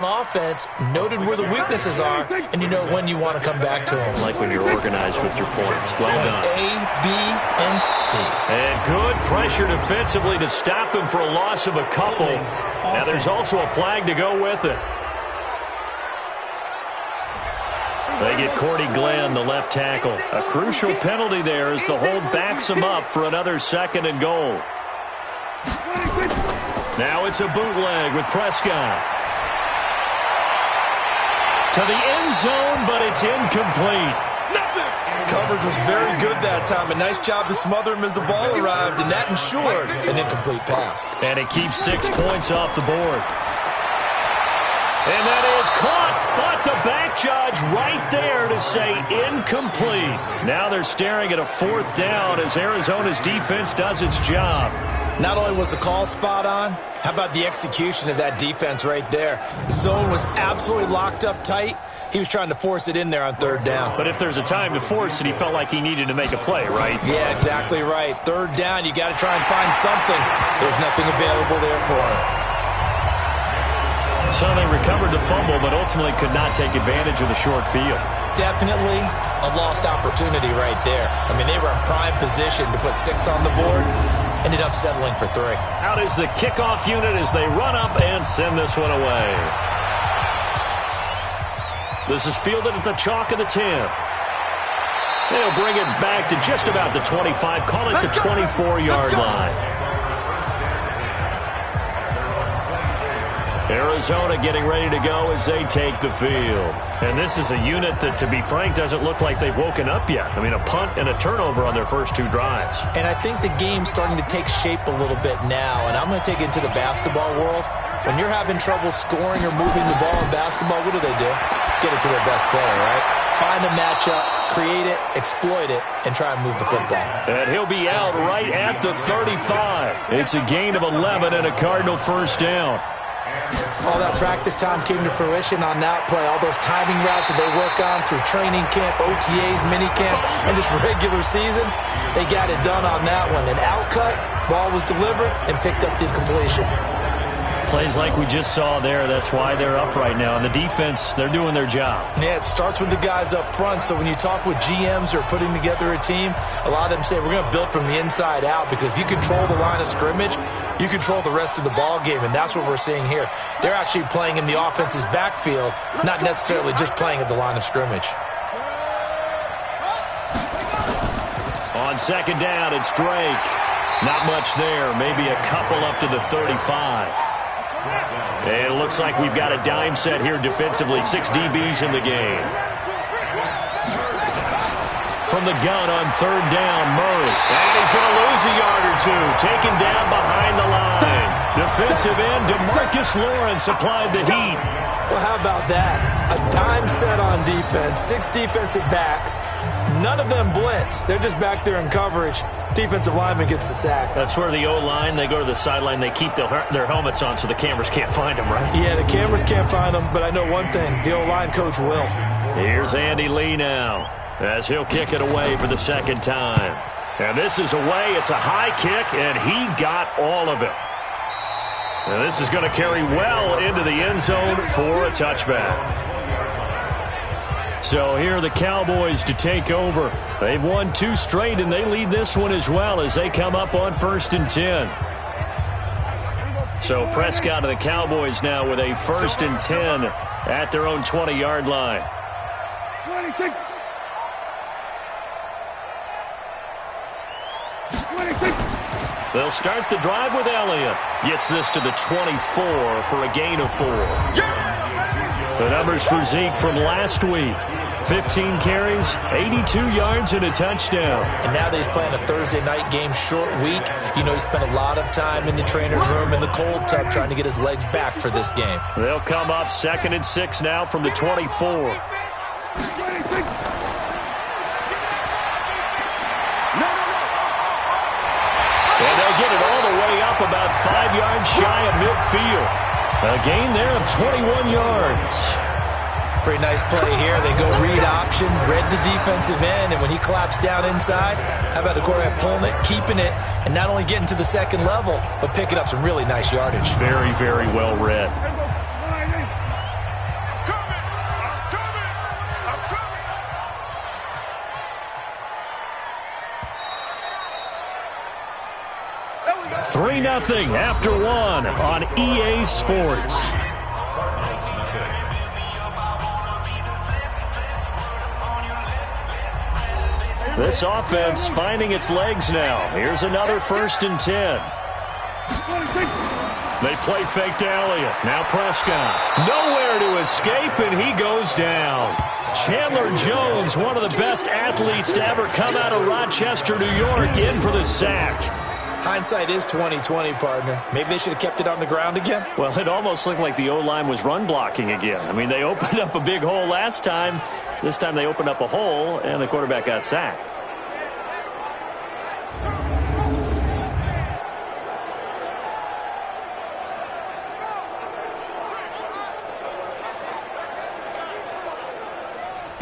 Offense noted where the weaknesses are, and you know when you want to come back to them. Like when you're organized with your points. Well done. A, B, and C. And good pressure defensively to stop him for a loss of a couple. Now there's also a flag to go with it. They get Cordy Glenn, the left tackle. A crucial penalty there as the hold backs him up for another 2nd and goal. Now it's a bootleg with Prescott. To the end zone, but it's incomplete. Coverage was very good that time. A nice job to smother him as the ball arrived, and that ensured an incomplete pass. And it keeps 6 points off the board. And that is caught, but the back judge right there to say incomplete. Now they're staring at a 4th down as Arizona's defense does its job. Not only was the call spot on, how about the execution of that defense right there? The zone was absolutely locked up tight. He was trying to force it in there on 3rd down. But if there's a time to force it, he felt like he needed to make a play, right? Yeah, exactly right. 3rd down, you got to try and find something. There's nothing available there for him. So they recovered the fumble, but ultimately could not take advantage of the short field. Definitely a lost opportunity right there. I mean, they were in prime position to put 6 on the board. Ended up settling for 3. Out is the kickoff unit as they run up and send this one away. This is fielded at the chalk of the 10. They'll bring it back to just about the 25. Call it the 24-yard line. Arizona getting ready to go as they take the field. And this is a unit that, to be frank, doesn't look like they've woken up yet. I mean, a punt and a turnover on their first 2 drives. And I think the game's starting to take shape a little bit now. And I'm going to take it into the basketball world. When you're having trouble scoring or moving the ball in basketball, what do? Get it to their best player, right? Find a matchup, create it, exploit it, and try and move the football. And he'll be out right at the 35. It's a gain of 11 and a Cardinal 1st down. All that practice time came to fruition on that play. All those timing routes that they work on through training camp, OTAs, minicamp, and just regular season, they got it done on that one. An outcut, ball was delivered, and picked up the completion. Plays like we just saw there. That's why they're up right now. And the defense, they're doing their job. Yeah, it starts with the guys up front. So when you talk with GMs who are putting together a team, a lot of them say we're going to build from the inside out, because if you control the line of scrimmage, you control the rest of the ball game, and that's what we're seeing here. They're actually playing in the offense's backfield, not necessarily just playing at the line of scrimmage. On 2nd down, it's Drake. Not much there. Maybe a couple up to the 35. And it looks like we've got a dime set here defensively. 6 DBs in the game. From the gun on 3rd down, Murray. And he's going to lose a yard or 2. Taken down behind the line. Defensive end, DeMarcus Lawrence applied the heat. Well, how about that? A dime set on defense. 6 defensive backs. None of them blitz. They're just back there in coverage. Defensive lineman gets the sack. That's where the O-line, they go to the sideline, they keep their helmets on so the cameras can't find them, right? Yeah, the cameras can't find them, but I know one thing. The O-line coach will. Here's Andy Lee now, as he'll kick it away for the 2nd time. And this is away. It's a high kick, and he got all of it. And this is going to carry well into the end zone for a touchback. So here are the Cowboys to take over. They've won 2 straight, and they lead this one as well as they come up on 1st and 10. So Prescott of the Cowboys now with a 1st and 10 at their own 20-yard line. 26. They'll start the drive with Elliott. Gets this to the 24 for a gain of 4. The numbers for Zeke from last week. 15 carries, 82 yards, and a touchdown. And now that he's playing a Thursday night game, short week, you know he spent a lot of time in the trainer's room in the cold tub trying to get his legs back for this game. They'll come up 2nd and 6 now from the 24. And they'll get it all the way up about 5 yards shy of midfield. A gain there of 21 yards. Pretty nice play here. They go read option, read the defensive end, and when he collapsed down inside, how about the quarterback pulling it, keeping it, and not only getting to the 2nd level, but picking up some really nice yardage. Very, very well read. 3-0 after 1 on EA Sports. This offense finding its legs now. Here's another 1st and 10. They play fake to Elliott. Now Prescott. Nowhere to escape, and he goes down. Chandler Jones, one of the best athletes to ever come out of Rochester, New York, in for the sack. Hindsight is 20/20, partner. Maybe they should have kept it on the ground again. Well, it almost looked like the O-line was run blocking again. I mean, they opened up a big hole last time. This time they opened up a hole, and the quarterback got sacked.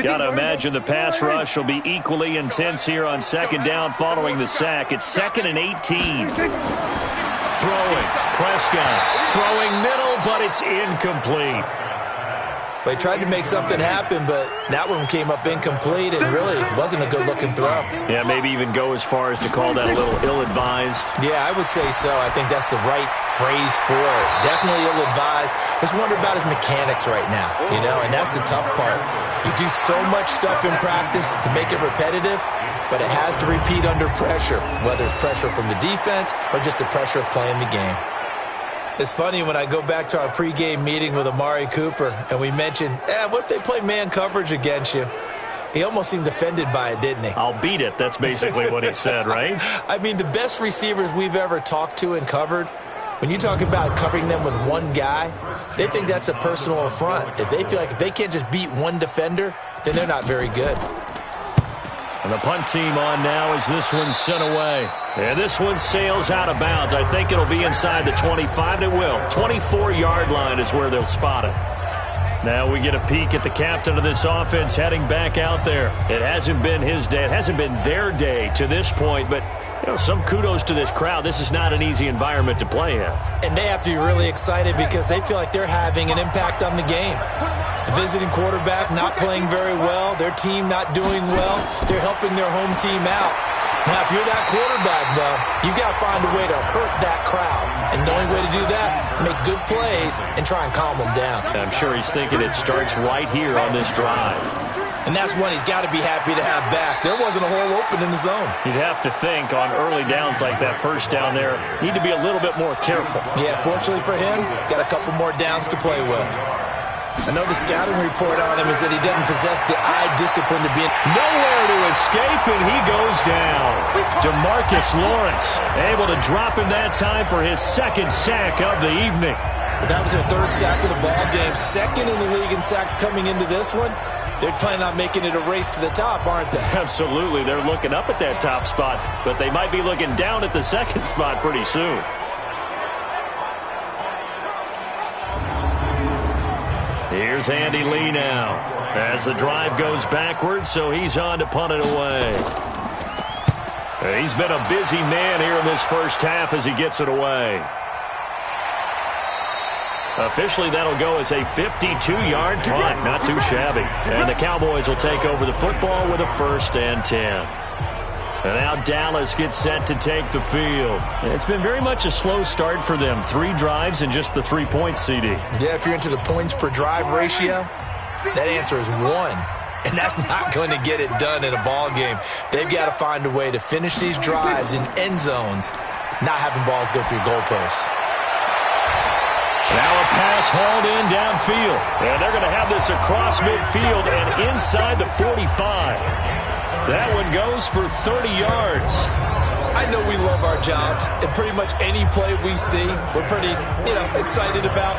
Got to imagine the pass rush will be equally intense here on 2nd down following the sack. It's 2nd and 18. Throwing. Prescott. Throwing middle, but it's incomplete. They tried to make something happen, but that one came up incomplete and really wasn't a good-looking throw. Yeah, maybe even go as far as to call that a little ill-advised. Yeah, I would say so. I think that's the right phrase for it. Definitely ill-advised. Just wonder about his mechanics right now, and that's the tough part. You do so much stuff in practice to make it repetitive, but it has to repeat under pressure, whether it's pressure from the defense or just the pressure of playing the game. It's funny when I go back to our pregame meeting with Amari Cooper and we mentioned, what if they play man coverage against you? He almost seemed offended by it, didn't he? I'll beat it. That's basically what he said, right? I mean, the best receivers we've ever talked to and covered, when you talk about covering them with one guy, they think that's a personal affront. If they feel like if they can't just beat one defender, then they're not very good. And the punt team on now as this one's sent away. And this one sails out of bounds. I think it'll be inside the 25. It will. 24-yard line is where they'll spot it. Now we get a peek at the captain of this offense heading back out there. It hasn't been his day. It hasn't been their day to this point, but some kudos to this crowd. This is not an easy environment to play in. And they have to be really excited because they feel like they're having an impact on the game. The visiting quarterback not playing very well. Their team not doing well. They're helping their home team out. Now, if you're that quarterback, though, you've got to find a way to hurt that crowd. And the only way to do that, make good plays and try and calm them down. I'm sure he's thinking it starts right here on this drive. And that's one he's got to be happy to have back. There wasn't a hole open in the zone. You'd have to think on early downs like that, 1st down there, need to be a little bit more careful. Yeah, fortunately for him, got a couple more downs to play with. I know the scouting report on him is that he doesn't possess the eye discipline to be nowhere to escape, and he goes down. DeMarcus Lawrence able to drop him that time for his 2nd sack of the evening. That was their 3rd sack of the ball game. 2nd in the league in sacks coming into this one. They're planning on making it a race to the top, aren't they? Absolutely. They're looking up at that top spot, but they might be looking down at the 2nd spot pretty soon. Here's Andy Lee now as the drive goes backwards, so he's on to punt it away. He's been a busy man here in this 1st half as he gets it away. Officially, that'll go as a 52-yard punt. Not too shabby. And the Cowboys will take over the football with a 1st and 10. And now Dallas gets set to take the field. It's been very much a slow start for them. 3 drives and just the 3 points, CD. Yeah, if you're into the points per drive ratio, that answer is 1. And that's not going to get it done in a ball game. They've got to find a way to finish these drives in end zones, not having balls go through goalposts. Now a pass hauled in downfield. And they're going to have this across midfield and inside the 45. That one goes for 30 yards. I know we love our jobs, and pretty much any play we see, we're pretty, excited about.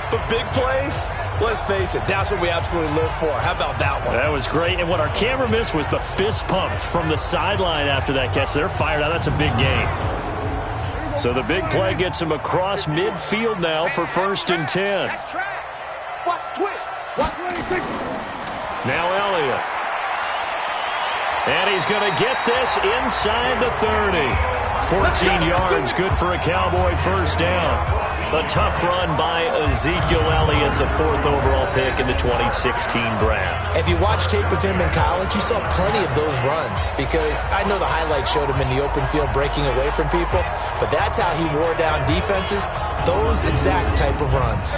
But big plays, let's face it, that's what we absolutely live for. How about that one? That was great, and what our camera missed was the fist pump from the sideline after that catch. They're fired out. That's a big game. So the big play gets him across midfield now for 1st and 10. Now Elliott. And he's going to get this inside the 30. 14 yards, good for a Cowboy first down. A tough run by Ezekiel Elliott, the 4th overall pick in the 2016 draft. If you watch tape of him in college, you saw plenty of those runs because I know the highlights showed him in the open field breaking away from people, but that's how he wore down defenses, those exact type of runs.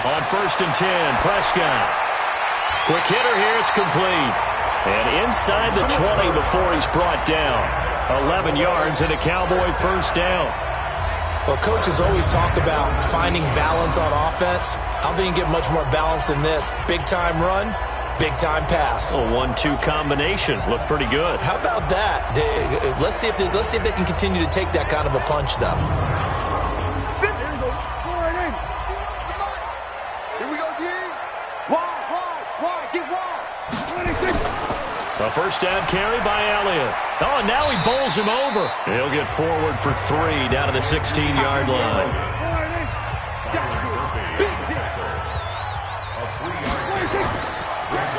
On 1st and 10, Prescott. Quick hitter here, it's complete. And inside the 20 before he's brought down. 11 yards and a Cowboy first down. Well, coaches always talk about finding balance on offense. I don't think you can get much more balance than this. Big-time run, big-time pass. A 1-2 combination. Looked pretty good. How about that? Let's see if they can continue to take that kind of a punch, though. A first down carry by Elliott. Oh, and now he bowls him over. He'll get forward for 3 down to the 16-yard line.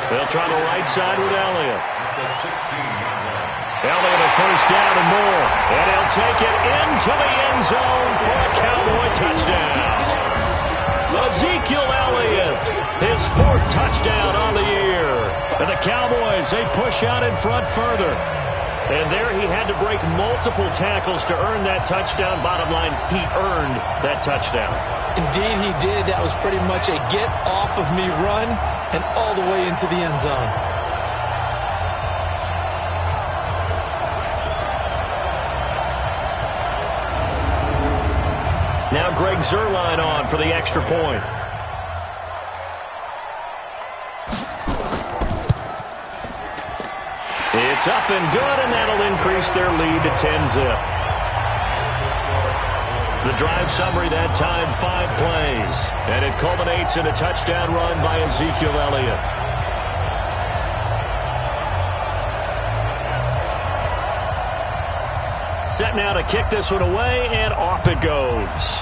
They'll try the right side with Elliott. Elliott a first down and more. And he'll take it into the end zone for a Cowboy touchdown. Ezekiel Elliott, his 4th touchdown on the year. And the Cowboys, they push out in front further. And there he had to break multiple tackles to earn that touchdown. Bottom line, he earned that touchdown. Indeed he did. That was pretty much a get-off-of-me run and all the way into the end zone. Now Greg Zuerlein on for the extra point. It's up and good, and that'll increase their lead to 10-zip. The drive summary that time, 5 plays. And it culminates in a touchdown run by Ezekiel Elliott. Set now to kick this one away, and off it goes.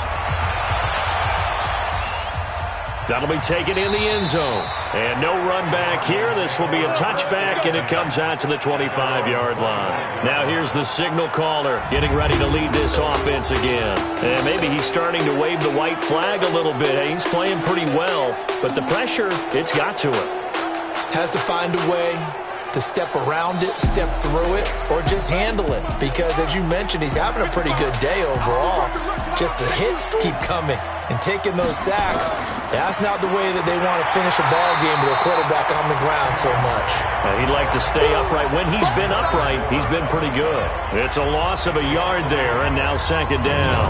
That'll be taken in the end zone. And no run back here. This will be a touchback, and it comes out to the 25-yard line. Now here's the signal caller getting ready to lead this offense again. And maybe he's starting to wave the white flag a little bit. He's playing pretty well, but the pressure, it's got to him. Has to find a way to step around it, step through it, or just handle it. Because, as you mentioned, he's having a pretty good day overall. Just the hits keep coming and taking those sacks. That's not the way that they want to finish a ball game with a quarterback on the ground so much. He'd like to stay upright. When he's been upright, he's been pretty good. It's a loss of a yard there, and now 2nd down.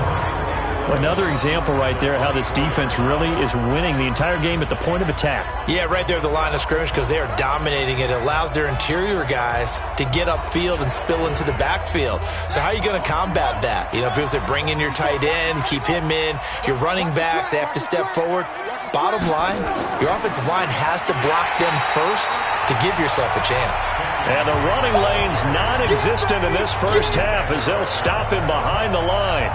Another example right there how this defense really is winning the entire game at the point of attack. Yeah, right there at the line of scrimmage because they are dominating it. It allows their interior guys to get upfield and spill into the backfield. So how are you going to combat that? You know, people say bring in your tight end, keep him in. Your running backs, they have to step forward. Bottom line, your offensive line has to block them first to give yourself a chance. And the running lane's non-existent in this first half as they'll stop him behind the line.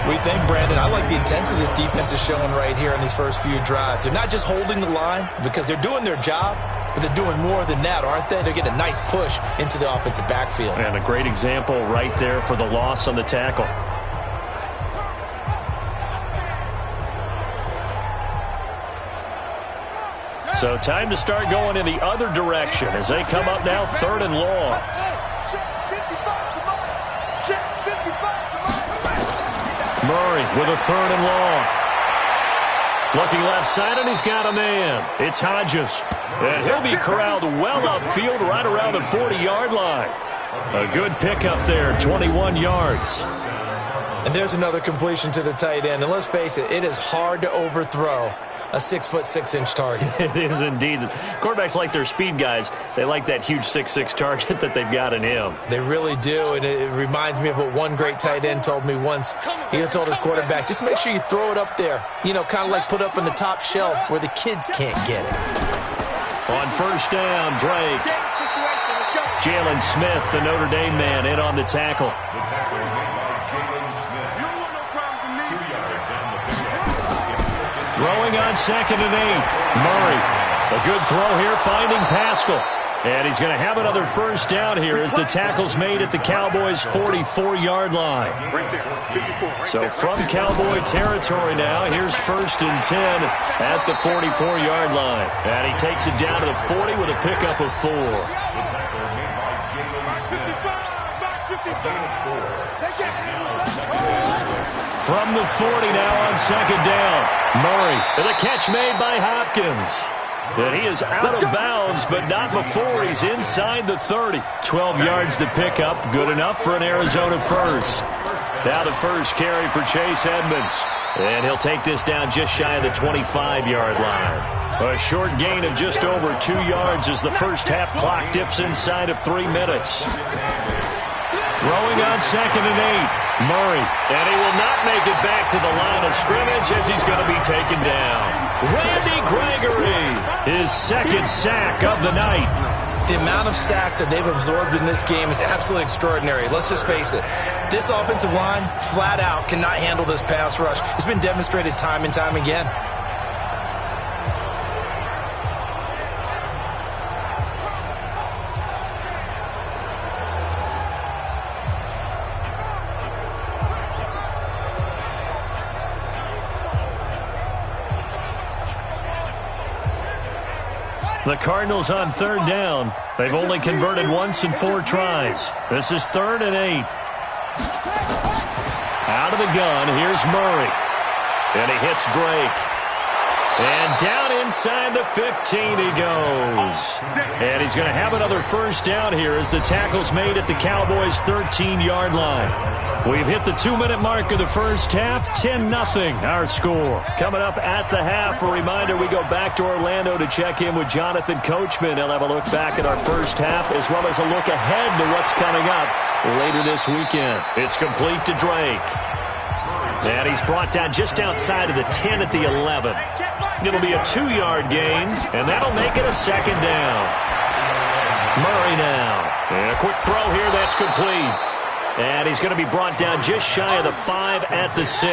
We think, Brandon, I like the intensity this defense is showing right here in these first few drives. They're not just holding the line because they're doing their job, but they're doing more than that, aren't they? They're getting a nice push into the offensive backfield. And a great example right there for the loss on the tackle. So time to start going in the other direction as they come up now 3rd and long. Murray with a 3rd and long. Looking left side, and he's got a man. It's Hodges. And he'll be corralled well upfield right around the 40-yard line. A good pickup there, 21 yards. And there's another completion to the tight end. And let's face it, it is hard to overthrow a 6'6" target. It is indeed. Quarterbacks like their speed guys. They like that huge 6'6" target that they've got in him. They really do, and it reminds me of what one great tight end told me once. He told his quarterback, just make sure you throw it up there. You know, kind of like put up on the top shelf where the kids can't get it. On 1st down, Drake. Jalen Smith, the Notre Dame man, in on the tackle. Throwing on 2nd and 8. Murray. A good throw here, finding Pascal. And he's going to have another first down here as the tackle's made at the Cowboys' 44-yard line. So from Cowboy territory now, here's 1st and 10 at the 44-yard line. And he takes it down to the 40 with a pickup of 4. From the 40 now on 2nd down. Murray with a catch made by Hopkins. And he is out of bounds, but not before he's inside the 30. 12 yards to pick up. Good enough for an Arizona first. Now the first carry for Chase Edmonds. And he'll take this down just shy of the 25-yard line. A short gain of just over 2 yards as the first half clock dips inside of 3 minutes. Throwing on 2nd and 8. Murray. And he will not make it back to the line of scrimmage as he's going to be taken down. Randy Gregory, his 2nd sack of the night. The amount of sacks that they've absorbed in this game is absolutely extraordinary. Let's just face it. This offensive line, flat out, cannot handle this pass rush. It's been demonstrated time and time again. The Cardinals on 3rd down. They've only converted once in 4 tries. This is 3rd and 8. Out of the gun, here's Murray. And he hits Drake. And down inside the 15 he goes. And he's going to have another first down here as the tackle's made at the Cowboys' 13-yard line. We've hit the 2-minute mark of the first half. 10-0 our score. Coming up at the half, a reminder we go back to Orlando to check in with Jonathan Coachman. He'll have a look back at our first half as well as a look ahead to what's coming up later this weekend. It's complete to Drake. And he's brought down just outside of the 10 at the 11. It'll be a 2-yard gain, and that'll make it a 2nd down. Murray now. And a quick throw here, that's complete. And he's going to be brought down just shy of the 5 at the 6.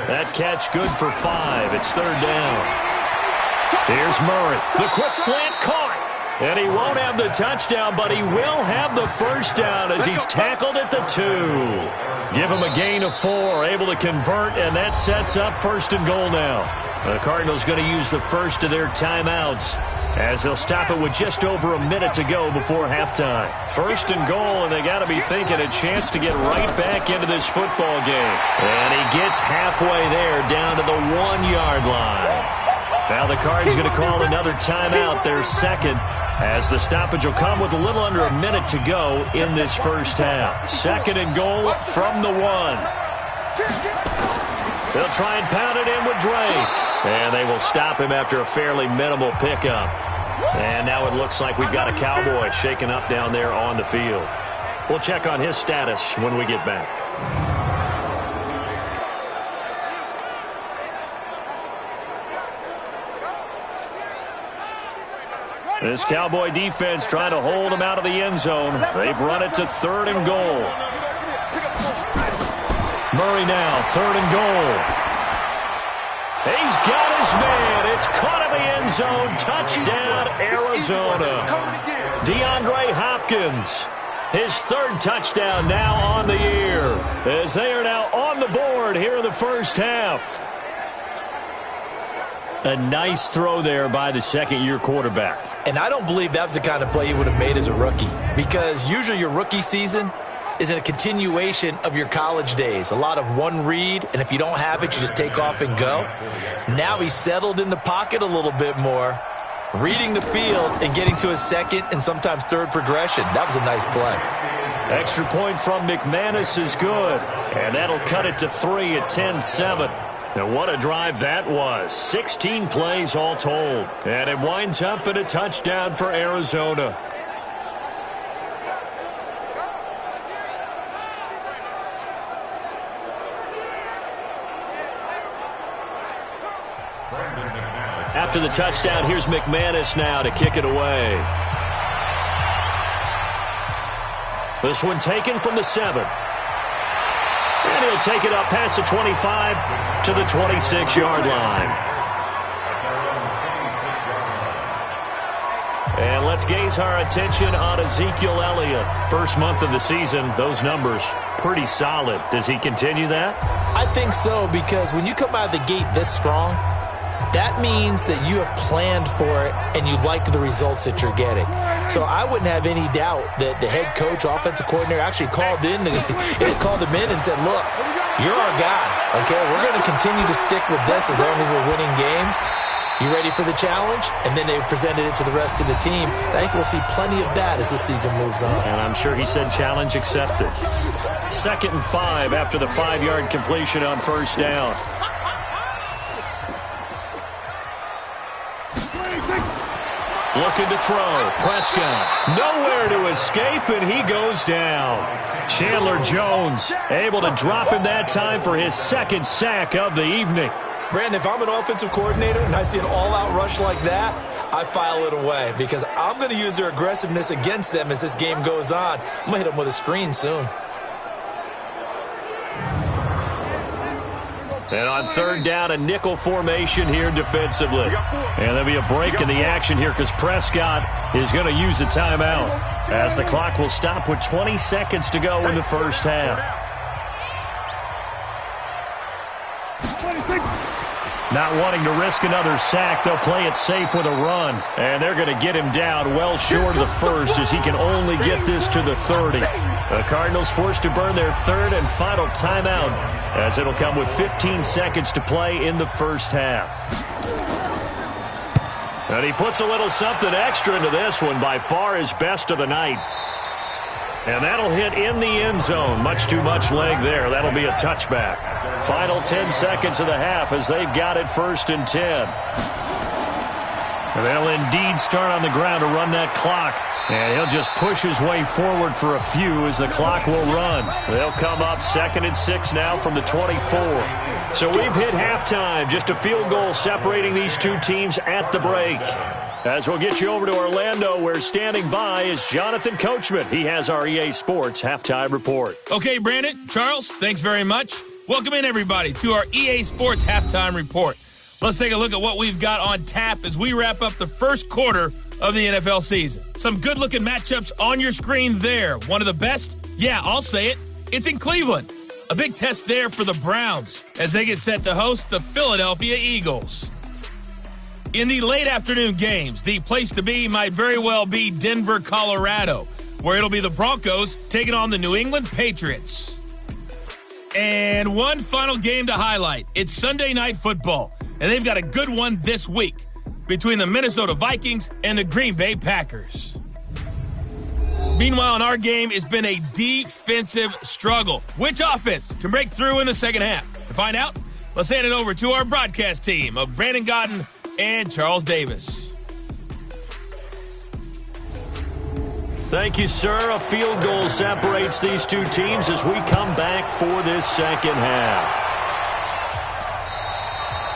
That catch good for 5. It's 3rd down. Here's Murray. The quick slant caught. And he won't have the touchdown, but he will have the first down as he's tackled at the 2. Give him a gain of 4, able to convert, and that sets up 1st and goal now. The Cardinals going to use the first of their timeouts as they'll stop it with just over a minute to go before halftime. 1st and goal, and they got to be thinking a chance to get right back into this football game. And he gets halfway there, down to the 1-yard line. Now the Cards going to call another timeout, their 2nd, as the stoppage will come with a little under a minute to go in this first half. 2nd and goal from the 1. They'll try and pound it in with Drake. And they will stop him after a fairly minimal pickup. And now it looks like we've got a Cowboy shaken up down there on the field. We'll check on his status when we get back. This Cowboy defense trying to hold him out of the end zone. They've run it to 3rd and goal. Murray now, 3rd and goal. He's got his man. It's caught in the end zone. Touchdown, Arizona. DeAndre Hopkins, his 3rd touchdown now on the year, as they are now on the board here in the first half. A nice throw there by the 2nd-year quarterback. And I don't believe that was the kind of play he would have made as a rookie, because usually your rookie season is a continuation of your college days. A lot of one read, and if you don't have it, you just take off and go. Now he's settled in the pocket a little bit more, reading the field and getting to his 2nd and sometimes 3rd progression. That was a nice play. Extra point from McManus is good, and that'll cut it to 3 at 10-7. And what a drive that was. 16 plays all told. And it winds up in a touchdown for Arizona. After the touchdown, here's McManus now to kick it away. This one taken from the 7. And he'll take it up past the 25 to the 26-yard line. let's gaze our attention on Ezekiel Elliott. First month of the season, those numbers pretty solid. Does he continue that? I think so, because when you come out of the gate this strong, that means that you have planned for it and you like the results that you're getting. So I wouldn't have any doubt that the head coach, offensive coordinator, actually called him in and said, look, you're our guy, okay? We're going to continue to stick with this as long as we're winning games. You ready for the challenge? And then they presented it to the rest of the team. I think we'll see plenty of that as the season moves on. And I'm sure he said challenge accepted. 2nd and 5 after the 5-yard completion on first down. Looking to throw. Prescott nowhere to escape, and he goes down. Chandler Jones able to drop him that time for his 2nd sack of the evening. Brandon, if I'm an offensive coordinator and I see an all-out rush like that, I file it away because I'm going to use their aggressiveness against them as this game goes on. I'm going to hit them with a screen soon. And on 3rd down, a nickel formation here defensively. And there'll be a break in the action here because Prescott is going to use a timeout as the clock will stop with 20 seconds to go in the first half. Not wanting to risk another sack, they'll play it safe with a run. And they're going to get him down well short of the first as he can only get this to the 30. The Cardinals forced to burn their 3rd and final timeout as it'll come with 15 seconds to play in the first half. And he puts a little something extra into this one, by far his best of the night. And that'll hit in the end zone. Much too much leg there. That'll be a touchback. Final 10 seconds of the half as they've got it 1st and 10. And they'll indeed start on the ground to run that clock. And he'll just push his way forward for a few as the clock will run. They'll come up 2nd and 6 now from the 24. So we've hit halftime. Just a field goal separating these two teams at the break. As we'll get you over to Orlando, where standing by is Jonathan Coachman. He has our EA Sports Halftime Report. Okay, Brandon, Charles, thanks very much. Welcome in, everybody, to our EA Sports Halftime Report. Let's take a look at what we've got on tap as we wrap up the first quarter of the NFL season. Some good-looking matchups on your screen there. One of the best? Yeah, I'll say it. It's in Cleveland. A big test there for the Browns as they get set to host the Philadelphia Eagles. In the late afternoon games, the place to be might very well be Denver, Colorado, where it'll be the Broncos taking on the New England Patriots. And one final game to highlight. It's Sunday Night Football, and they've got a good one this week between the Minnesota Vikings and the Green Bay Packers. Meanwhile, in our game, it's been a defensive struggle. Which offense can break through in the second half? To find out, let's hand it over to our broadcast team of Brandon Godden and Charles Davis. Thank you, sir. A field goal separates these two teams as we come back for this second half.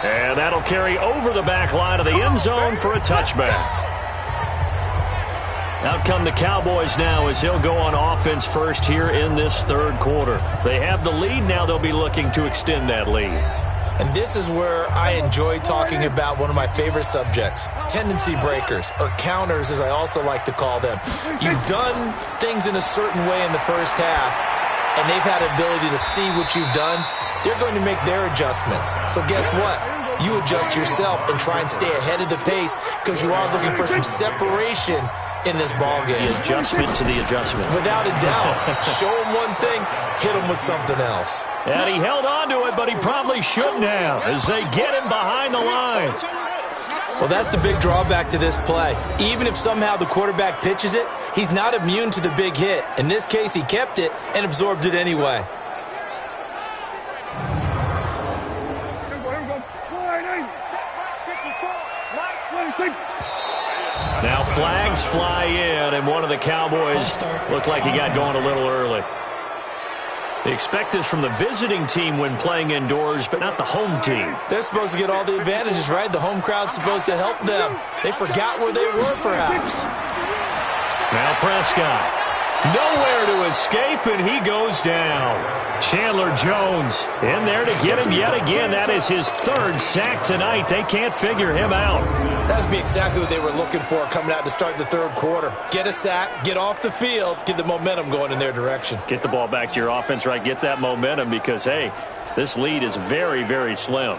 And that'll carry over the back line of the end zone for a touchback. Out come the Cowboys now as they'll go on offense first here in this third quarter. They have the lead. Now they'll be looking to extend that lead. And this is where I enjoy talking about one of my favorite subjects, tendency breakers, or counters as I also like to call them. You've done things in a certain way in the first half, and they've had the ability to see what you've done. They're going to make their adjustments. So guess what? You adjust yourself and try and stay ahead of the pace because you are looking for some separation in this ball game. The adjustment to the adjustment. Without a doubt. Show him one thing, hit him with something else. And he held on to it, but he probably shouldn't have as they get him behind the line. Well, that's the big drawback to this play. Even if somehow the quarterback pitches it, he's not immune to the big hit. In this case, he kept it and absorbed it anyway. Now flags fly in, and one of the Cowboys looked like he got going a little early. They expect this from the visiting team when playing indoors, but not the home team. They're supposed to get all the advantages, right? The home crowd's supposed to help them. They forgot where they were, perhaps. Now Prescott. Nowhere to escape, and he goes down. Chandler Jones in there to get him yet again. That is his third sack tonight. They can't figure him out. That would be exactly what they were looking for coming out to start the third quarter. Get a sack, get off the field, get the momentum going in their direction. Get the ball back to your offense, right? Get that momentum because, hey, this lead is very, very slim.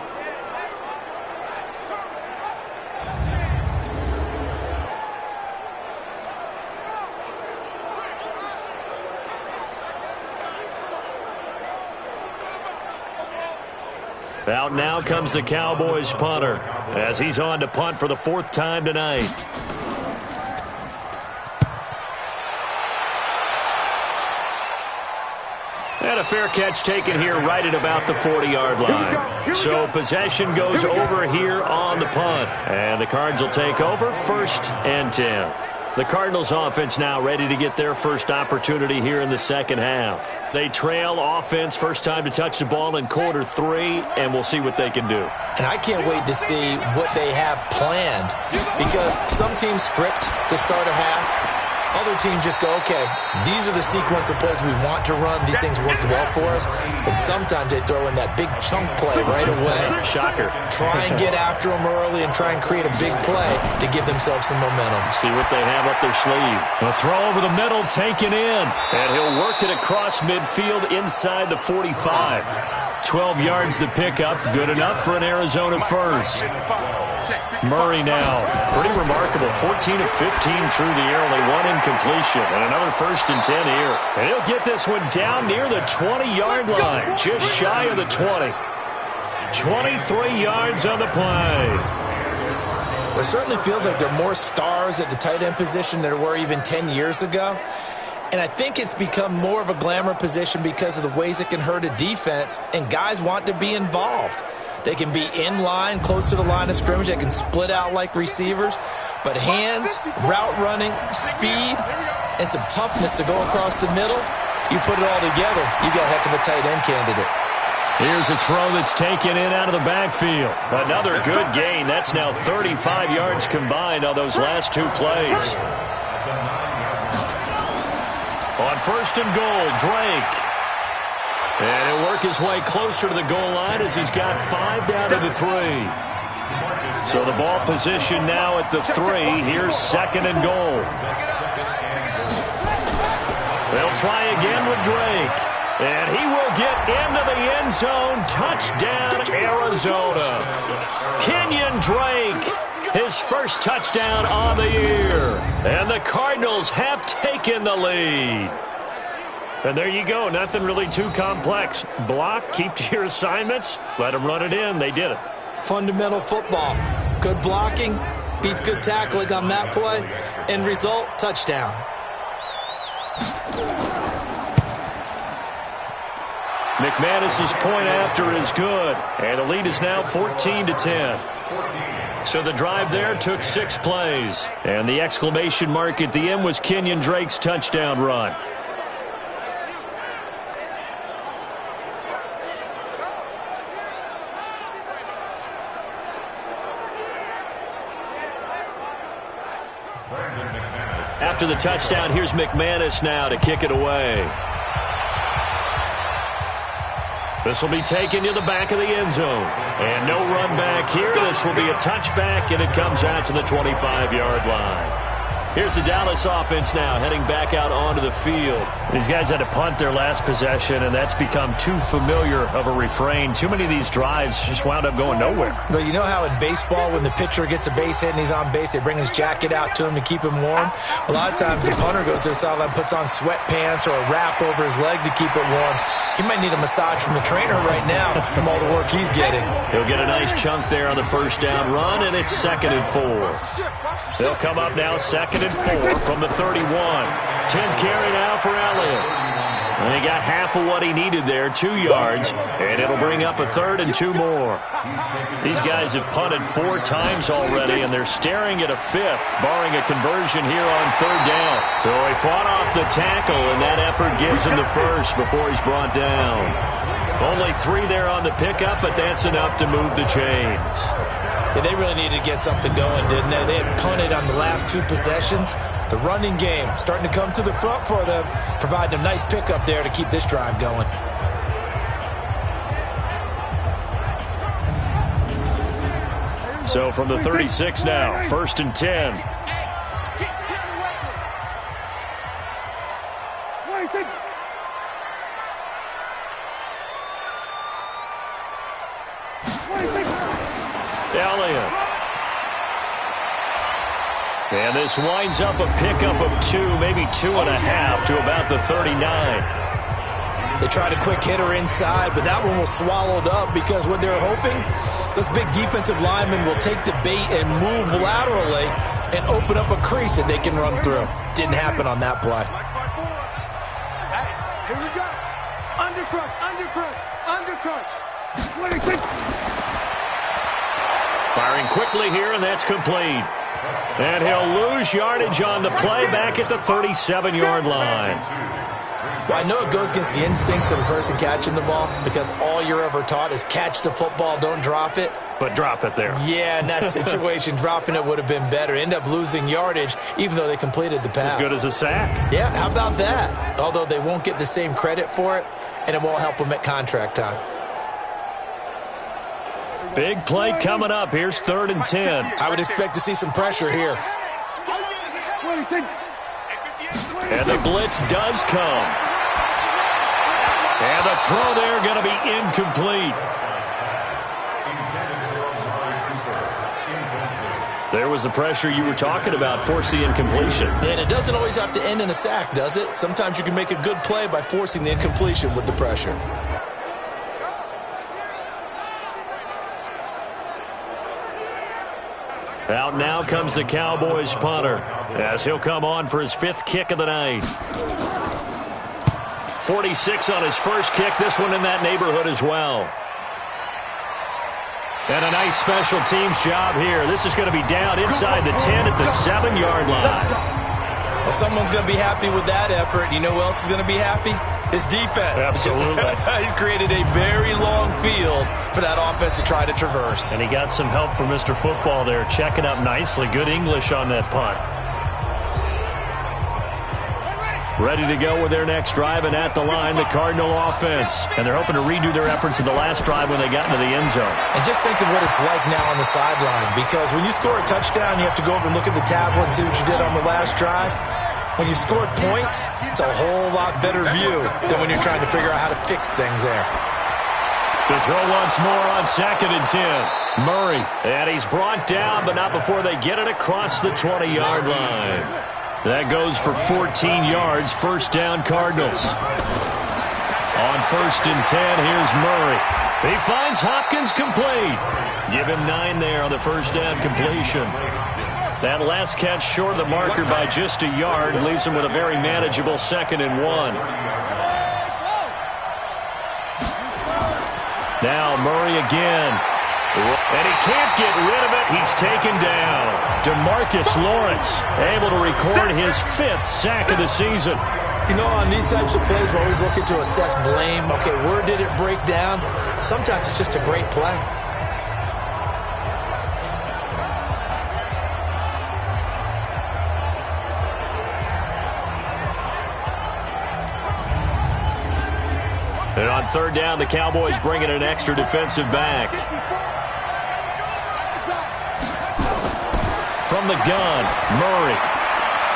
Out now comes the Cowboys punter as he's on to punt for the fourth time tonight. And a fair catch taken here right at about the 40-yard line. So possession goes over here on the punt. And the Cards will take over 1st and 10. The Cardinals offense now ready to get their first opportunity here in the second half. They trail offense, first time to touch the ball in quarter 3, and we'll see what they can do. And I can't wait to see what they have planned, because some teams script to start a half. Other teams just go, okay, these are the sequence of plays we want to run. These things worked well for us. And sometimes they throw in that big chunk play right away. Shocker. Try and get after them early and try and create a big play to give themselves some momentum. See what they have up their sleeve. A throw over the middle, taken in. And he'll work it across midfield inside the 45. 12 yards to pick up. Good enough for an Arizona first. Murray now. Pretty remarkable. 14 of 15 through the air. Only one incompletion. And another 1st and 10 here. And he'll get this one down near the 20-yard line. Just shy of the 20. 23 yards on the play. It certainly feels like there are more stars at the tight end position than there were even 10 years ago. And I think it's become more of a glamour position because of the ways it can hurt a defense, and guys want to be involved. They can be in line, close to the line of scrimmage. They can split out like receivers. But hands, route running, speed, and some toughness to go across the middle, you put it all together, you got a heck of a tight end candidate. Here's a throw that's taken in out of the backfield. Another good gain. That's now 35 yards combined on those last 2 plays. On 1st and goal, Drake. And he'll work his way closer to the goal line as he's got 5 down to the 3. So the ball position now at the 3. Here's 2nd and goal. They'll try again with Drake. And he will get into the end zone. Touchdown, Arizona. Kenyon Drake, his first touchdown on the year. And the Cardinals have taken the lead. And there you go. Nothing really too complex. Block, keep to your assignments, let them run it in. They did it. Fundamental football. Good blocking beats good tackling on that play. End result, touchdown. McManus's point after is good. And the lead is now 14-10. So the drive there took 6 plays. And the exclamation mark at the end was Kenyon Drake's touchdown run. After the touchdown, here's McManus now to kick it away. This will be taken to the back of the end zone. And no run back here. This will be a touchback, and it comes out to the 25-yard line. Here's the Dallas offense now heading back out onto the field. These guys had to punt their last possession, and that's become too familiar of a refrain. Too many of these drives just wound up going nowhere. Well, you know how in baseball when the pitcher gets a base hit and he's on base, they bring his jacket out to him to keep him warm? A lot of times the punter goes to the sideline, puts on sweatpants or a wrap over his leg to keep it warm. He might need a massage from the trainer right now from all the work he's getting. He'll get a nice chunk there on the first down run, and it's 2nd and 4. They'll come up now 2nd and 4 from the 31. 10th carry now for Elliott. And he got half of what he needed there, 2 yards, and it'll bring up a 3rd and 2 more. These guys have punted 4 times already, and they're staring at a 5th, barring a conversion here on 3rd down. So he fought off the tackle, and that effort gives him the first before he's brought down. Only 3 there on the pickup, but that's enough to move the chains. Yeah, they really needed to get something going, didn't they? They had punted on the last 2 possessions. The running game starting to come to the front for them, providing a nice pickup there to keep this drive going. So from the 36 now, 1st and 10. Elliott. And this winds up a pickup of 2, maybe 2.5 to about the 39. They tried a quick hitter inside, but that one was swallowed up because what they're hoping, those big defensive linemen will take the bait and move laterally and open up a crease that they can run through. Didn't happen on that play. Here we go. Undercrush, undercrush, undercrush. 26. Firing quickly here, and that's complete. And he'll lose yardage on the play back at the 37-yard line. Well, I know it goes against the instincts of the person catching the ball because all you're ever taught is catch the football, don't drop it. But drop it there. Yeah, in that situation, dropping it would have been better. End up losing yardage, even though they completed the pass. As good as a sack. Yeah, how about that? Although they won't get the same credit for it, and it won't help them at contract time. Big play coming up. Here's 3rd and 10. I would expect to see some pressure here. 26. And the blitz does come. And the throw there going to be incomplete. There was the pressure you were talking about, force the incompletion. And it doesn't always have to end in a sack, does it? Sometimes you can make a good play by forcing the incompletion with the pressure. Out now comes the Cowboys punter as he'll come on for his 5th kick of the night. 46 on his first kick, this one in that neighborhood as well. And a nice special teams job here. This is going to be down inside the 10 at the 7-yard line. Well, someone's going to be happy with that effort. You know who else is going to be happy? His defense. Absolutely. He's created a very long field for that offense to try to traverse. And he got some help from Mr. Football there, checking up nicely. Good English on that punt. Ready to go with their next drive, and at the line, the Cardinal offense. And they're hoping to redo their efforts in the last drive when they got into the end zone. And just think of what it's like now on the sideline, because when you score a touchdown, you have to go over and look at the tablet and see what you did on the last drive. When you scored points, it's a whole lot better view than when you're trying to figure out how to fix things there. To throw once more on 2nd and 10. Murray. And he's brought down, but not before they get it across the 20-yard line. That goes for 14 yards. 1st down, Cardinals. On 1st and 10, here's Murray. He finds Hopkins complete. Give him 9 there on the 1st down completion. That last catch short of the marker by just a yard leaves him with a very manageable 2nd and 1. Now Murray again. And he can't get rid of it. He's taken down. DeMarcus Lawrence able to record his 5th sack of the season. You know, on these types of plays, we're always looking to assess blame. Okay, where did it break down? Sometimes it's just a great play. And on 3rd down, the Cowboys bring in an extra defensive back. From the gun, Murray.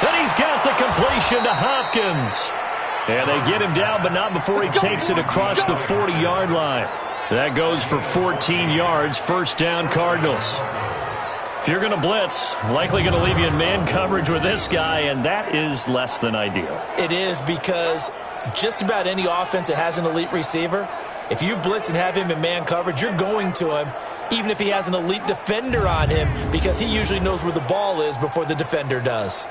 And he's got the completion to Hopkins. And they get him down, but not before he takes it across the 40-yard line. That goes for 14 yards, 1st down, Cardinals. If you're going to blitz, likely going to leave you in man coverage with this guy, and that is less than ideal. It is, because just about any offense that has an elite receiver, if you blitz and have him in man coverage, you're going to him, even if he has an elite defender on him, because he usually knows where the ball is before the defender does.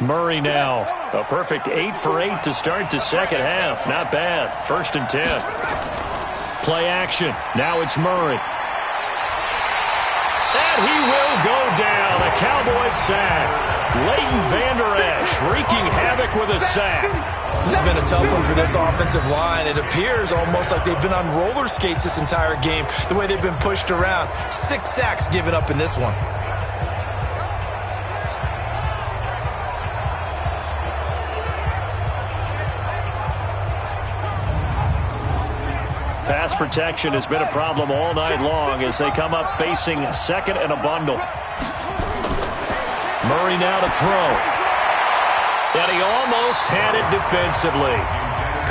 Murray now, a perfect 8 for 8 to start the 2nd half. Not bad. 1st and 10. Play action. Now it's Murray. And he will go down. A Cowboys sack. Leighton Vander Esch wreaking havoc with a sack. This has been a tough one for this offensive line. It appears almost like they've been on roller skates this entire game, the way they've been pushed around. 6 sacks given up in this one. pass protection has been a problem all night long as they come up facing second and a bundle. Murray now to throw. And he almost had it defensively.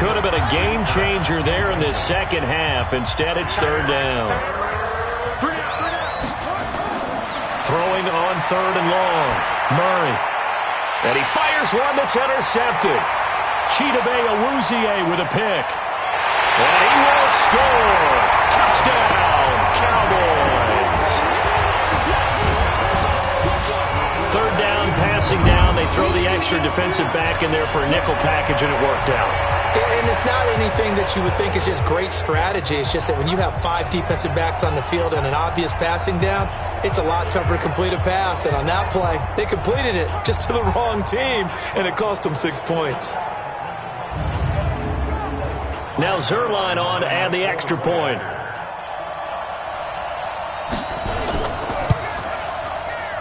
Could have been a game changer there in this second half. Instead, it's third down. Throwing on third and long. Murray. And he fires one that's intercepted. Chidobe Awuzie with a pick. And he will score. Touchdown, Cowboys. Third down, passing down. They throw the extra defensive back in there for a nickel package, and it worked out. And it's not anything that you would think is just great strategy. It's just that when you have 5 defensive backs on the field and an obvious passing down, it's a lot tougher to complete a pass. And on that play, they completed it just to the wrong team, and it cost them 6 points. Now Zerline on to add the extra point.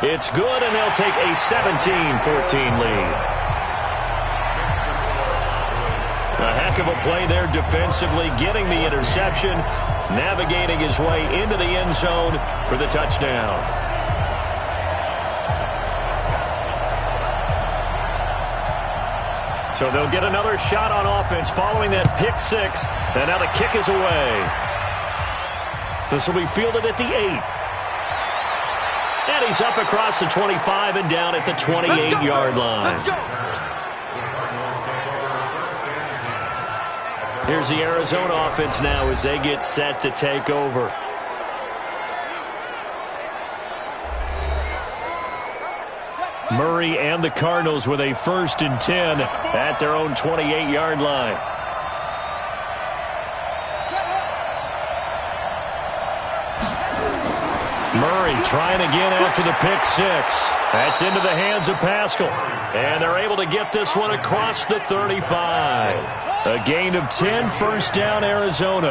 It's good, and they'll take a 17-14 lead. A heck of a play there defensively, getting the interception, navigating his way into the end zone for the touchdown. So they'll get another shot on offense following that pick six, and now the kick is away. This will be fielded at the 8. And he's up across the 25 and down at the 28-yard line. Here's the Arizona offense now as they get set to take over. Murray and the Cardinals with a 1st and 10 at their own 28-yard line. Murray trying again after the pick six. That's into the hands of Pascal. And they're able to get this one across the 35. A gain of 10, first down, Arizona.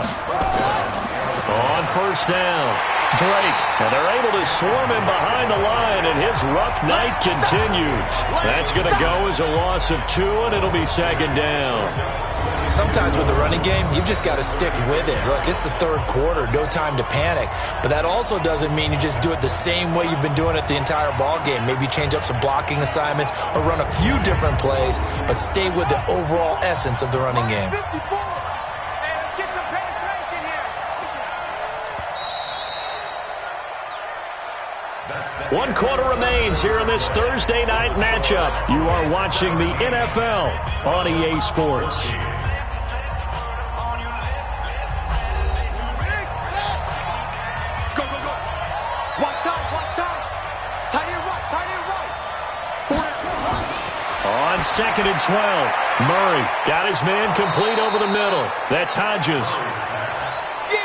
On first down, Drake. And they're able to swarm him behind the line, and his rough night continues. That's going to go as a loss of 2, and it'll be second down. Sometimes with the running game, you've just got to stick with it. Look, it's the third quarter, no time to panic. But that also doesn't mean you just do it the same way you've been doing it the entire ball game. Maybe change up some blocking assignments or run a few different plays, but stay with the overall essence of the running game. One quarter remains here in this Thursday night matchup. You are watching the NFL on EA Sports. Go, go, go. One time. Tight end right. On 2nd and 12, Murray got his man complete over the middle. That's Hodges.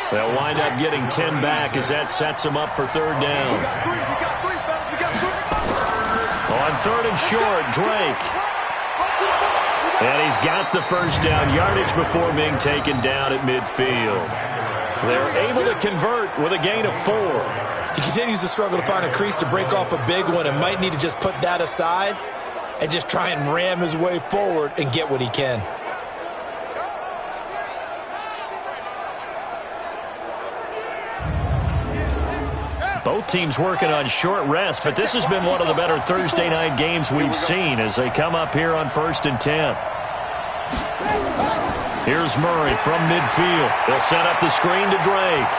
They'll wind up getting 10 back as that sets him up for third down. We got three, fellas. We got three. On 3rd and short, Drake. And he's got the first down yardage before being taken down at midfield. They're able to convert with a gain of 4. He continues to struggle to find a crease to break off a big one and might need to just put that aside and just try and ram his way forward and get what he can. Both teams working on short rest, but this has been one of the better Thursday night games we've seen as they come up here on 1st and 10. Here's Murray from midfield. They'll set up the screen to Drake.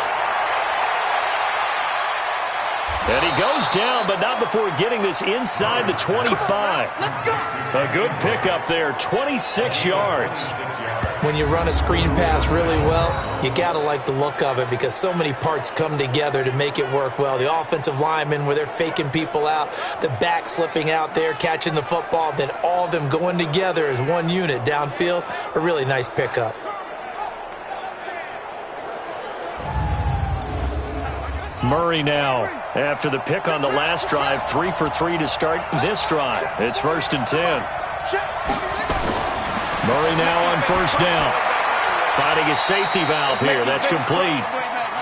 And he goes down, but not before getting this inside the 25. A good pickup there, 26 yards. When you run a screen pass really well, you got to like the look of it because so many parts come together to make it work well. The offensive linemen, where they're faking people out, the back slipping out there, catching the football, then all of them going together as one unit downfield. A really nice pickup. Murray now, after the pick on the last drive, 3 for 3 to start this drive. It's 1st and 10. Murray now on first down. Finding his safety valve here. That's complete.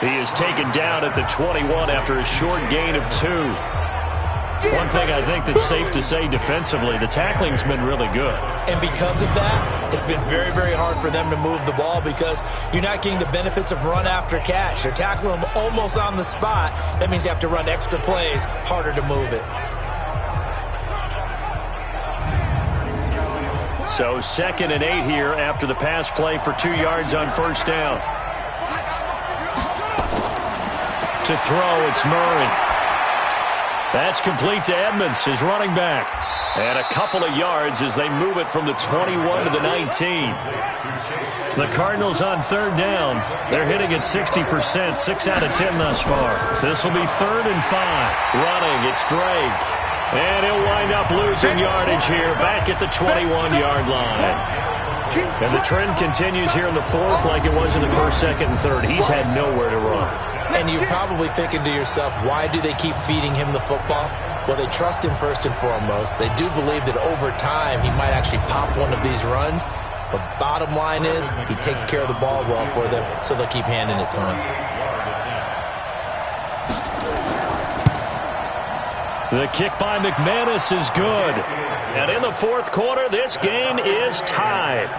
He is taken down at the 21 after a short gain of 2. One thing I think that's safe to say defensively, the tackling's been really good. And because of that, it's been very, very hard for them to move the ball because you're not getting the benefits of run after catch. They're tackling them almost on the spot. That means you have to run extra plays, harder to move it. So 2nd and 8 here after the pass play for 2 yards on first down. To throw, it's Murray. That's complete to Edmonds, his running back. And a couple of yards as they move it from the 21 to the 19. The Cardinals on 3rd down. They're hitting at 60%, 6 out of 10 thus far. This will be 3rd and 5. Running, it's Drake. And he'll wind up losing yardage here back at the 21-yard line. And the trend continues here in the 4th like it was in the 1st, 2nd, and 3rd. He's had nowhere to run. And you're probably thinking to yourself, why do they keep feeding him the football? Well, they trust him first and foremost. They do believe that over time he might actually pop one of these runs. But bottom line is he takes care of the ball well for them, so they'll keep handing it to him. The kick by McManus is good. And in the 4th quarter, this game is tied.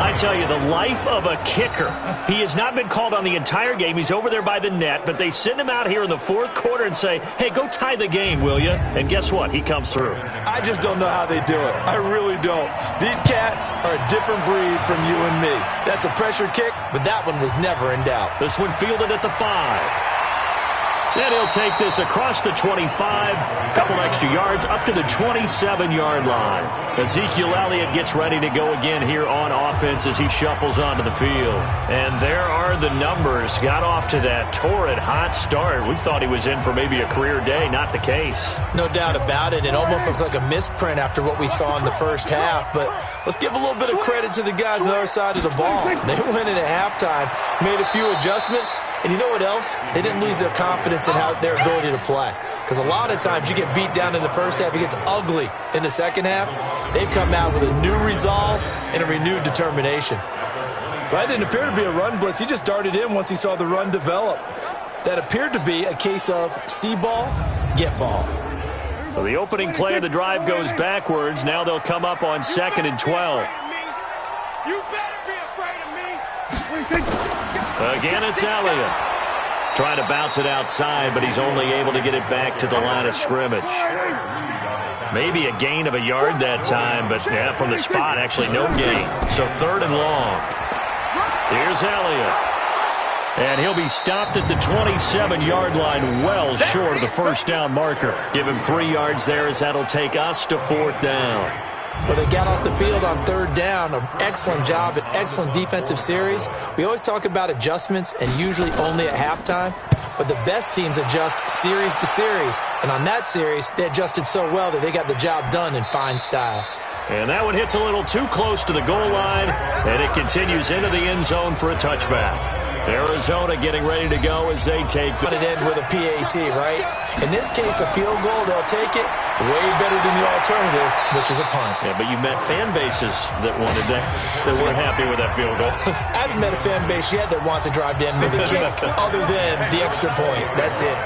I tell you, the life of a kicker. He has not been called on the entire game. He's over there by the net, but they send him out here in the 4th quarter and say, hey, go tie the game, will you? And guess what? He comes through. I just don't know how they do it. I really don't. These cats are a different breed from you and me. That's a pressure kick, but that one was never in doubt. This one fielded at the 5. And he'll take this across the 25, a couple extra yards, up to the 27-yard line. Ezekiel Elliott gets ready to go again here on offense as he shuffles onto the field. And there are the numbers. Got off to that torrid, hot start. We thought he was in for maybe a career day. Not the case. No doubt about it. It almost looks like a misprint after what we saw in the first half. But let's give a little bit of credit to the guys on the other side of the ball. They went in at halftime, made a few adjustments. And you know what else? They didn't lose their confidence in their ability to play. Because a lot of times you get beat down in the first half, it gets ugly in the second half. They've come out with a new resolve and a renewed determination. Well, that didn't appear to be a run blitz. He just darted in once he saw the run develop. That appeared to be a case of see ball, get ball. So the opening play of the drive goes backwards. Now they'll come up on 2nd and 12. You better be afraid of me. Again, it's Elliott. Trying to bounce it outside, but he's only able to get it back to the line of scrimmage. Maybe a gain of a yard that time, but yeah, from the spot, actually no gain. So 3rd and long. Here's Elliott. And he'll be stopped at the 27-yard line, well short of the first down marker. Give him 3 yards there as that'll take us to 4th down. Well, they got off the field on 3rd down. An excellent job, an excellent defensive series. We always talk about adjustments and usually only at halftime. But the best teams adjust series to series. And on that series, they adjusted so well that they got the job done in fine style. And that one hits a little too close to the goal line, and it continues into the end zone for a touchback. Arizona getting ready to go as they take Put it in with a PAT, right? In this case, a field goal, they'll take it way better than the alternative, which is a punt. Yeah, but you've met fan bases that wanted that weren't happy with that field goal. I haven't met a fan base yet that wants to drive in with a kick other than the extra point. That's it.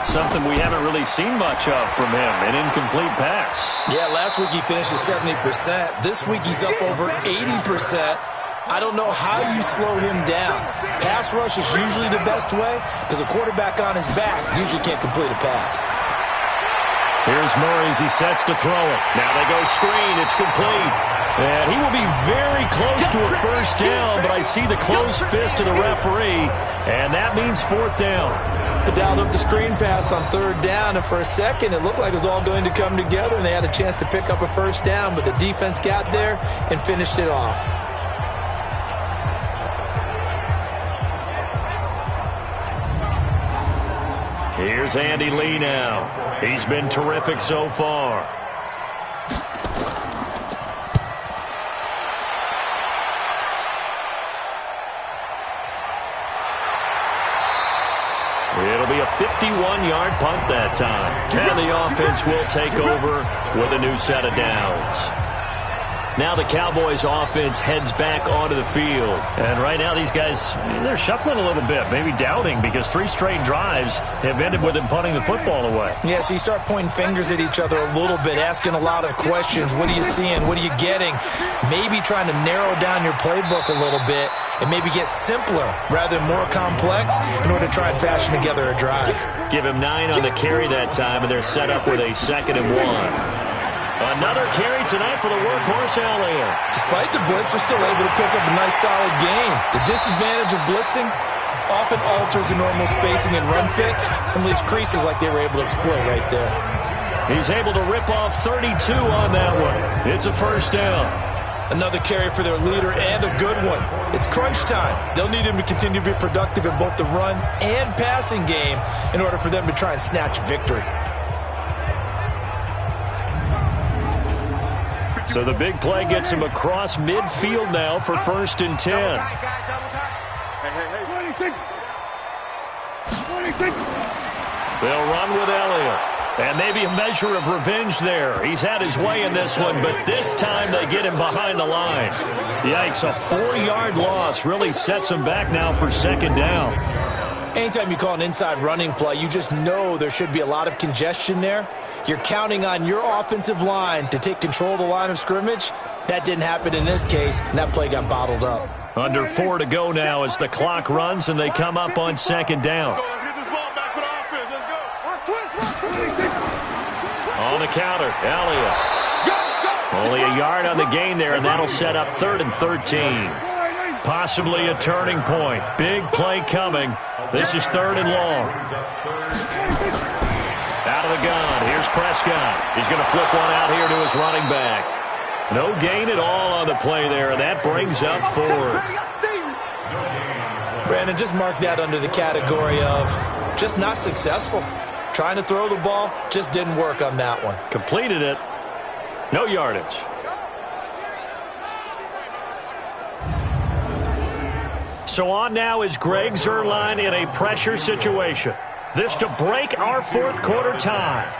Something we haven't really seen much of from him, an incomplete pass. Yeah, last week he finished at 70%. This week he's up over 80%. I don't know how you slow him down. Pass rush is usually the best way because a quarterback on his back usually can't complete a pass. Here's Murray as he sets to throw it. Now they go screen. It's complete. And he will be very close to a first down, but I see the closed fist of the referee, and that means 4th down. They dialed up the screen pass on 3rd down, and for a second it looked like it was all going to come together, and they had a chance to pick up a first down, but the defense got there and finished it off. Here's Andy Lee now. He's been terrific so far. It'll be a 51-yard punt that time. And the offense will take over with a new set of downs. Now the Cowboys offense heads back onto the field. And right now these guys, they're shuffling a little bit, maybe doubting, because 3 straight drives have ended with them punting the football away. Yeah, so you start pointing fingers at each other a little bit, asking a lot of questions. What are you seeing? What are you getting? Maybe trying to narrow down your playbook a little bit and maybe get simpler rather than more complex in order to try and fashion together a drive. Give him 9 on the carry that time, and they're set up with a 2nd and 1. Another carry tonight for the workhorse Elliott. Despite the blitz, they're still able to pick up a nice solid gain. The disadvantage of blitzing often alters the normal spacing and run fits and leaves creases like they were able to exploit right there. He's able to rip off 32 on that one. It's a first down. Another carry for their leader and a good one. It's crunch time. They'll need him to continue to be productive in both the run and passing game in order for them to try and snatch victory. So the big play gets him across midfield now for 1st and 10. They'll run with Elliott. And maybe a measure of revenge there. He's had his way in this one, but this time they get him behind the line. Yikes, a 4-yard loss really sets him back now for 2nd down. Anytime you call an inside running play, you just know there should be a lot of congestion there. You're counting on your offensive line to take control of the line of scrimmage. That didn't happen in this case, and that play got bottled up. Under 4 to go now as the clock runs and they come up on 2nd down. Let's get this ball back for the offense. Let's go. On the counter, Elliott. Only a yard on the gain there, and that'll set up 3rd and 13. Possibly a turning point. Big play coming. This is 3rd and long. Out of the gun. Here's Prescott. He's going to flip one out here to his running back. No gain at all on the play there, and that brings up 4th. Brandon, just mark that under the category of just not successful. Trying to throw the ball, just didn't work on that one. Completed it. No yardage. So on now is Greg Zuerlein in a pressure situation. This to break our 4th quarter tie.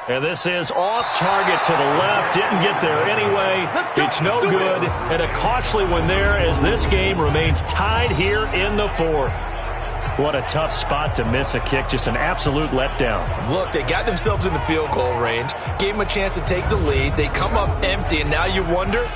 And this is off target to the left. Didn't get there anyway. It's no good. And a costly one there as this game remains tied here in the 4th. What a tough spot to miss a kick. Just an absolute letdown. Look, they got themselves in the field goal range. Gave them a chance to take the lead. They come up empty, and now you wonder,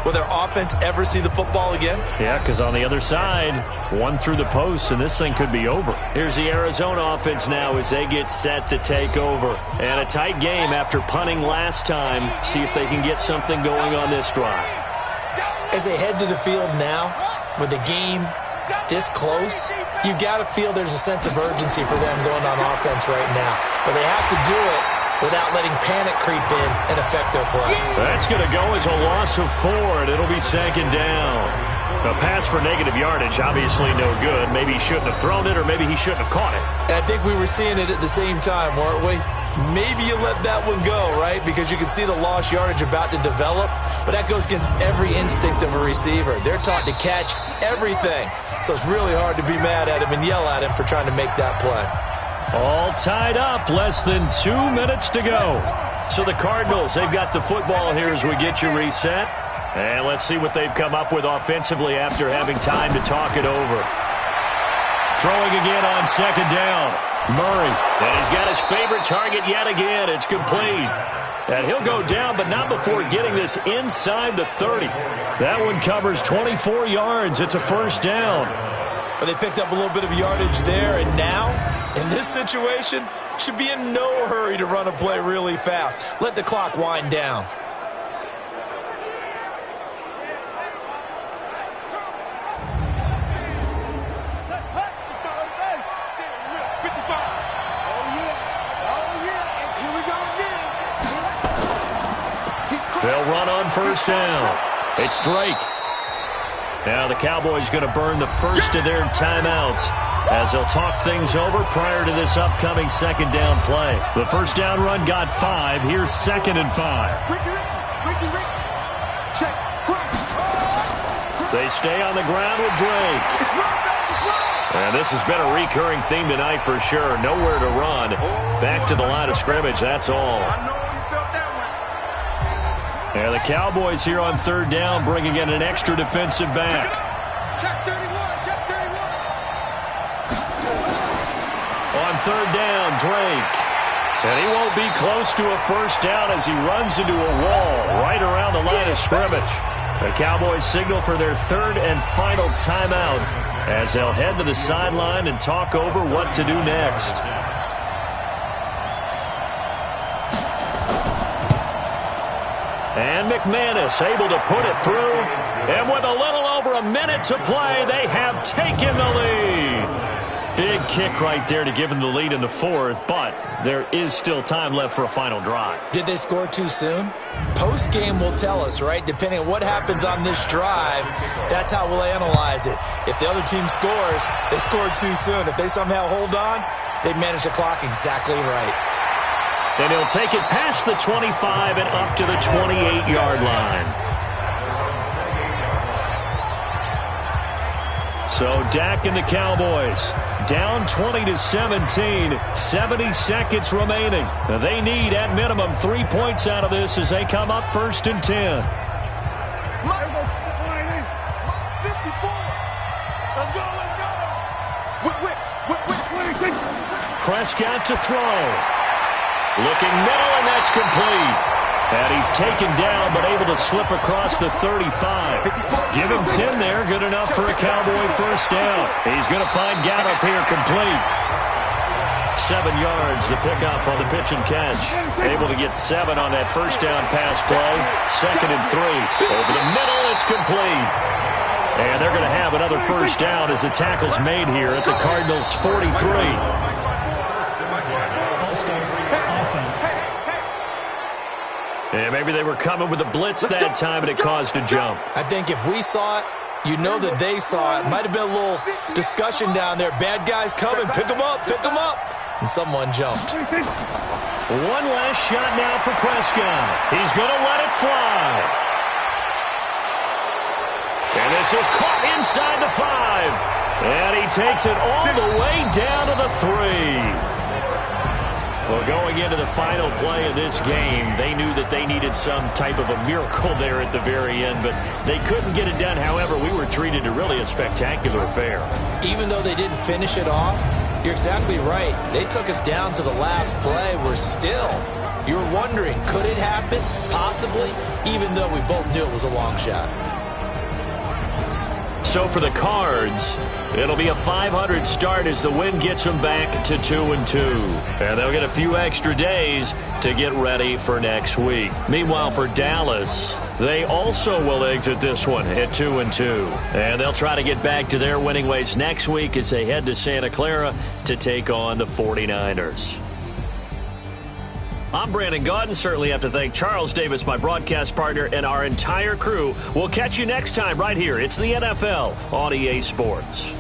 will their offense ever see the football again? Yeah, because on the other side, one through the post, and this thing could be over. Here's the Arizona offense now as they get set to take over. And a tight game after punting last time. See if they can get something going on this drive. As they head to the field now, with the game this close, you got to feel there's a sense of urgency for them going on offense right now. But they have to do it without letting panic creep in and affect their play. That's going to go as a loss of 4, and it'll be 2nd down. A pass for negative yardage, obviously no good. Maybe he shouldn't have thrown it, or maybe he shouldn't have caught it. And I think we were seeing it at the same time, weren't we? Maybe you let that one go, right? Because you can see the lost yardage about to develop, but that goes against every instinct of a receiver. They're taught to catch everything. So it's really hard to be mad at him and yell at him for trying to make that play. All tied up, less than 2 minutes to go. So the Cardinals, they've got the football here as we get you reset. And let's see what they've come up with offensively after having time to talk it over. Throwing again on 2nd down. Murray, and he's got his favorite target yet again. It's complete. And he'll go down, but not before getting this inside the 30. That one covers 24 yards. It's a first down. But they picked up a little bit of yardage there, and now, in this situation, should be in no hurry to run a play really fast. Let the clock wind down. They'll run on first down. It's Drake. Now the Cowboys going to burn the first of their timeouts as they'll talk things over prior to this upcoming 2nd down play. The first down run got 5. Here's 2nd and 5. They stay on the ground with Drake. And this has been a recurring theme tonight for sure. Nowhere to run. Back to the line of scrimmage, that's all. I know you felt that one. And the Cowboys here on third down, bringing in an extra defensive back. Check 31, check 31. On third down, Drake. And he won't be close to a first down as he runs into a wall right around the line of scrimmage. The Cowboys signal for their third and final timeout as they'll head to the sideline and talk over what to do next. And McManus able to put it through. And with a little over a minute to play, they have taken the lead. Big kick right there to give them the lead in the fourth, but there is still time left for a final drive. Did they score too soon? Post-game will tell us, right? Depending on what happens on this drive, that's how we'll analyze it. If the other team scores, they scored too soon. If they somehow hold on, they manage the clock exactly right. And he'll take it past the 25 and up to the 28-yard line. So Dak and the Cowboys down 20-17, 70 seconds remaining. They need at minimum 3 points out of this as they come up first and 10. Prescott to throw. Looking middle, and that's complete. And he's taken down, but able to slip across the 35. Give him 10 there, good enough for a Cowboy first down. He's going to find Gallup here complete. 7 yards to pick up on the pitch and catch. Able to get 7 on that first down pass play. 2nd and 3. Over the middle, it's complete. And they're going to have another first down as the tackle's made here at the Cardinals' 43. And maybe they were coming with a blitz that time, and it caused a jump. I think if we saw it, you know that they saw it. Might have been a little discussion down there. Bad guys coming. Pick them up. Pick them up. And someone jumped. One last shot now for Prescott. He's going to let it fly. And this is caught inside the 5. And he takes it all the way down to the 3. Well, going into the final play of this game, they knew that they needed some type of a miracle there at the very end, but they couldn't get it done. However, we were treated to really a spectacular affair. Even though they didn't finish it off, you're exactly right. They took us down to the last play. We're still, you were wondering, could it happen? Possibly, even though we both knew it was a long shot. So for the Cards, it'll be a 500 start as the win gets them back to 2-2. And they'll get a few extra days to get ready for next week. Meanwhile, for Dallas, they also will exit this one at 2-2. And they'll try to get back to their winning ways next week as they head to Santa Clara to take on the 49ers. I'm Brandon Gaudin. Certainly have to thank Charles Davis, my broadcast partner, and our entire crew. We'll catch you next time right here. It's the NFL on EA Sports.